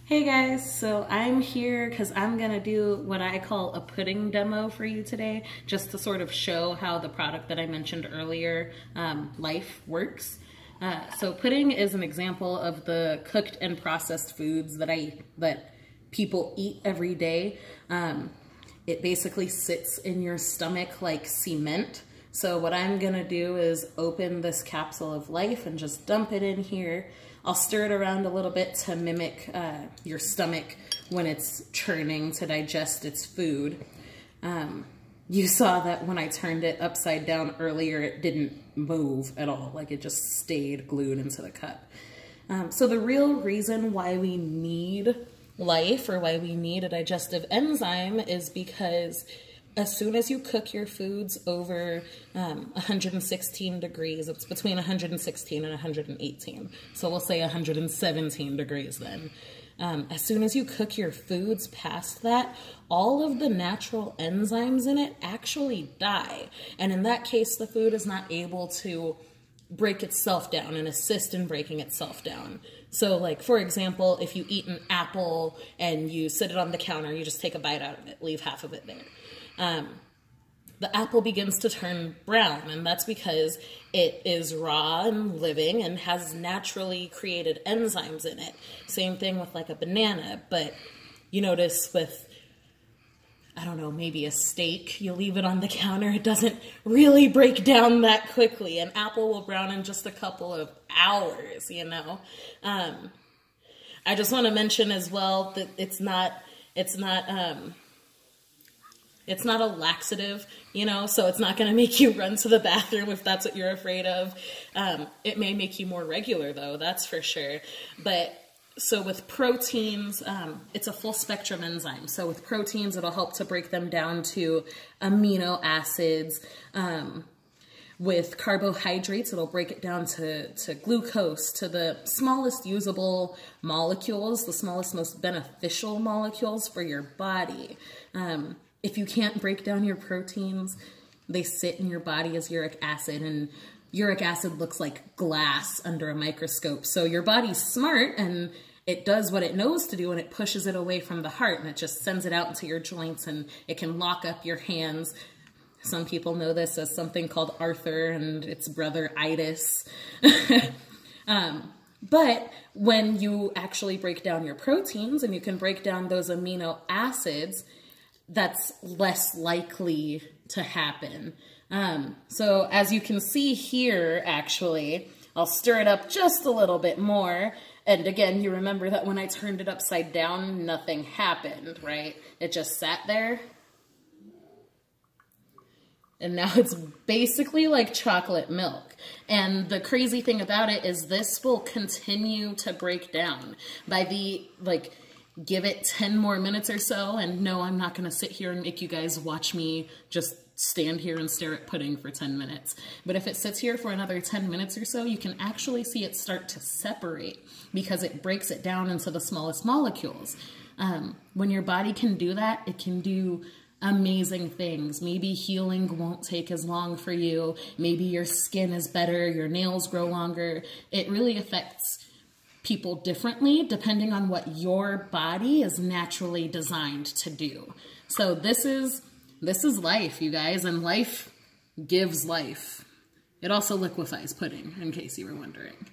Hey guys, so I'm here because I'm going to do what I call a pudding demo for you today, just to sort of show how the product that I mentioned earlier, Life, works. So pudding is an example of the cooked and processed foods that people eat every day. It basically sits in your stomach like cement. So what I'm going to do is open this capsule of Life and just dump it in here. I'll stir it around a little bit to mimic your stomach when it's churning to digest its food. You saw that when I turned it upside down earlier, it didn't move at all. Like it just stayed glued into the cup. So the real reason why we need Life, or why we need a digestive enzyme, is because as soon as you cook your foods over 116 degrees, it's between 116 and 118. So we'll say 117 degrees then. As soon as you cook your foods past that, all of the natural enzymes in it actually die. And in that case, the food is not able to break itself down and assist in breaking itself down. So like, for example, if you eat an apple and you sit it on the counter, you just take a bite out of it, leave half of it there. The apple begins to turn brown, and that's because it is raw and living and has naturally created enzymes in it. Same thing with like a banana, but you notice with, I don't know, maybe a steak, you leave it on the counter, it doesn't really break down that quickly. An apple will brown in just a couple of hours, you know? I just want to mention as well that it's not a laxative, you know, so it's not going to make you run to the bathroom if that's what you're afraid of. It may make you more regular though, that's for sure. But so with proteins, it's a full spectrum enzyme. So with proteins, it'll help to break them down to amino acids. With carbohydrates, it'll break it down to glucose, to the smallest usable molecules, the smallest, most beneficial molecules for your body. If you can't break down your proteins, they sit in your body as uric acid, and uric acid looks like glass under a microscope. So your body's smart and it does what it knows to do, and it pushes it away from the heart, and it just sends it out into your joints, and it can lock up your hands. Some people know this as something called Arthur and its brother itis. But when you actually break down your proteins and you can break down those amino acids, that's less likely to happen. So as you can see here, actually, I'll stir it up just a little bit more. And again, you remember that when I turned it upside down, nothing happened, right? It just sat there. And now it's basically like chocolate milk. And the crazy thing about it is this will continue to break down. By the, like, give it 10 more minutes or so, and no, I'm not gonna sit here and make you guys watch me just stand here and stare at pudding for 10 minutes. But if it sits here for another 10 minutes or so, you can actually see it start to separate because it breaks it down into the smallest molecules. When your body can do that, it can do amazing things. Maybe healing won't take as long for you. Maybe your skin is better, your nails grow longer. It really affects people differently depending on what your body is naturally designed to do. So this is Life, you guys, and Life gives life. It also liquefies pudding, in case you were wondering.